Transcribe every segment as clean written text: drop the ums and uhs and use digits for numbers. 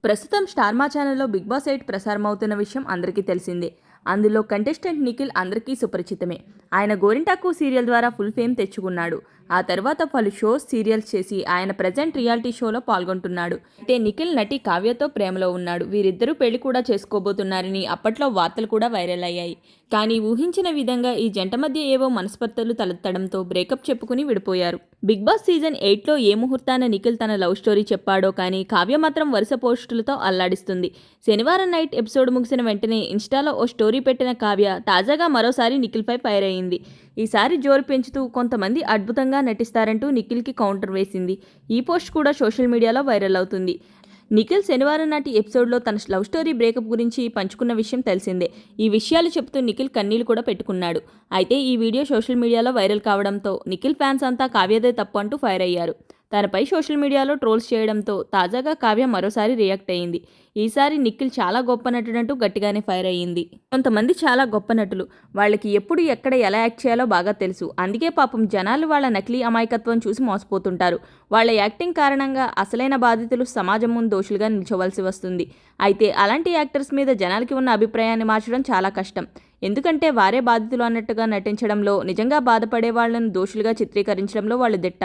ప్రస్తుతం స్టార్ మా ఛానల్లో బిగ్ బాస్ 8 ప్రసారమవుతున్న విషయం అందరికీ తెలిసిందే. అందులో కంటెస్టెంట్ నిఖిల్ అందరికీ సుపరిచితమే. ఆయన గోరింటాకు సీరియల్ ద్వారా ఫుల్ ఫేమ్ తెచ్చుకున్నాడు. ఆ తర్వాత పలు షోస్, సీరియల్స్ చేసి ఆయన ప్రజెంట్ రియాలిటీ షోలో పాల్గొంటున్నాడు. అయితే నిఖిల్ నటి కావ్యతో ప్రేమలో ఉన్నాడు. వీరిద్దరూ పెళ్లి కూడా చేసుకోబోతున్నారని అప్పట్లో వార్తలు కూడా వైరల్ అయ్యాయి. కానీ ఊహించిన విధంగా ఈ జంట మధ్య ఏవో మనస్పర్ధలు తలెత్తడంతో బ్రేకప్ చెప్పుకుని విడిపోయారు. బిగ్ బాస్ సీజన్ 8లో ఏ ముహూర్తాన నిఖిల్ తన లవ్ స్టోరీ చెప్పాడో కానీ కావ్య మాత్రం వరుస పోస్టులతో అల్లాడిస్తుంది. శనివారం నైట్ ఎపిసోడ్ ముగిసిన వెంటనే ఇన్స్టాలో ఓ స్టోరీ పెట్టిన కావ్య తాజాగా మరోసారి నిఖిల్పై ఫైర్ అయింది. ఈసారి జోరు పెంచుతూ కొంతమంది అద్భుతంగా నటిస్తారంటూ నిఖిల్కి కౌంటర్ వేసింది. ఈ పోస్ట్ కూడా సోషల్ మీడియాలో వైరల్ అవుతుంది. నిఖిల్ శనివారం నాటి ఎపిసోడ్లో తన లవ్ స్టోరీ బ్రేకప్ గురించి పంచుకున్న విషయం తెలిసిందే. ఈ విషయాలు చెబుతూ నిఖిల్ కన్నీళ్లు కూడా పెట్టుకున్నాడు. అయితే ఈ వీడియో సోషల్ మీడియాలో వైరల్ కావడంతో నిఖిల్ ఫ్యాన్స్ అంతా కావ్యదే తప్పు అంటూ ఫైర్ అయ్యారు. తనపై సోషల్ మీడియాలో ట్రోల్స్ చేయడంతో తాజాగా కావ్య మరోసారి రియాక్ట్ అయ్యింది. ఈసారి నిఖిల్ చాలా గొప్ప నటుడంటూ గట్టిగానే ఫైర్ అయ్యింది. కొంతమంది చాలా గొప్ప నటులు, వాళ్ళకి ఎప్పుడు ఎక్కడ ఎలా యాక్ట్ చేయాలో బాగా తెలుసు. అందుకే పాపం జనాలు వాళ్ళ నకిలీ అమాయకత్వం చూసి మోసపోతుంటారు. వాళ్ళ యాక్టింగ్ కారణంగా అసలైన బాధితులు సమాజం ముందు దోషులుగా నిల్చోవలసి వస్తుంది. అయితే అలాంటి యాక్టర్స్ మీద జనాలకి ఉన్న అభిప్రాయాన్ని మార్చడం చాలా కష్టం. ఎందుకంటే వారే బాధితులు అన్నట్టుగా నటించడంలో, నిజంగా బాధపడే వాళ్లను దోషులుగా చిత్రీకరించడంలో వాళ్ళు దిట్ట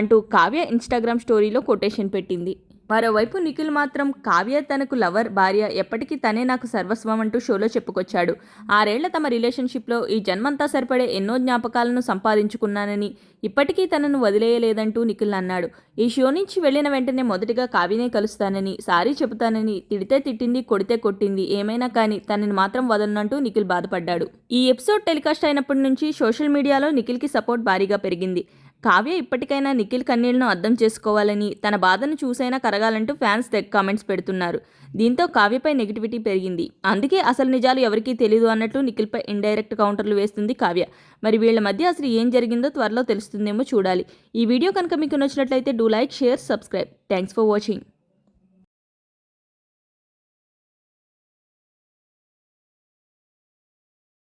అంటూ కావ్య ఇన్స్టాగ్రామ్ స్టోరీలో కొటేషన్ పెట్టింది. మరోవైపు నిఖిల్ మాత్రం కావ్య తనకు లవర్, భార్య, ఎప్పటికీ తనే నాకు సర్వస్వం అంటూ షోలో చెప్పుకొచ్చాడు. 6 ఏళ్ల తమ రిలేషన్షిప్లో ఈ జన్మంతా సరిపడే ఎన్నో జ్ఞాపకాలను సంపాదించుకున్నానని, ఇప్పటికీ తనను వదిలేయలేదంటూ నిఖిల్ అన్నాడు. ఈ షో నుంచి వెళ్లిన వెంటనే మొదటిగా కావ్యనే కలుస్తానని, సారీ చెబుతానని, తిడితే తిట్టింది, కొడితే కొట్టింది, ఏమైనా కానీ తనని మాత్రం వదలనంటూ నిఖిల్ బాధపడ్డాడు. ఈ ఎపిసోడ్ టెలికాస్ట్ అయినప్పటి నుంచి సోషల్ మీడియాలో నిఖిల్కి సపోర్ట్ భారీగా పెరిగింది. కావ్య ఇప్పటికైనా నిఖిల్ కన్నీళ్లను అర్థం చేసుకోవాలని, తన బాధను చూసైనా కరగాలంటూ ఫ్యాన్స్ తెగ కామెంట్స్ పెడుతున్నారు. దీంతో కావ్యపై నెగిటివిటీ పెరిగింది. అందుకే అసలు నిజాలు ఎవరికీ తెలియదు అన్నట్లు నిఖిల్పై ఇండైరెక్ట్ కౌంటర్లు వేస్తుంది కావ్య. మరి వీళ్ల మధ్య అసలు ఏం జరిగిందో త్వరలో తెలుస్తుందేమో చూడాలి. ఈ వీడియో కనుక మీకు నచ్చినట్లయితే do like, share, subscribe. Thanks for watching.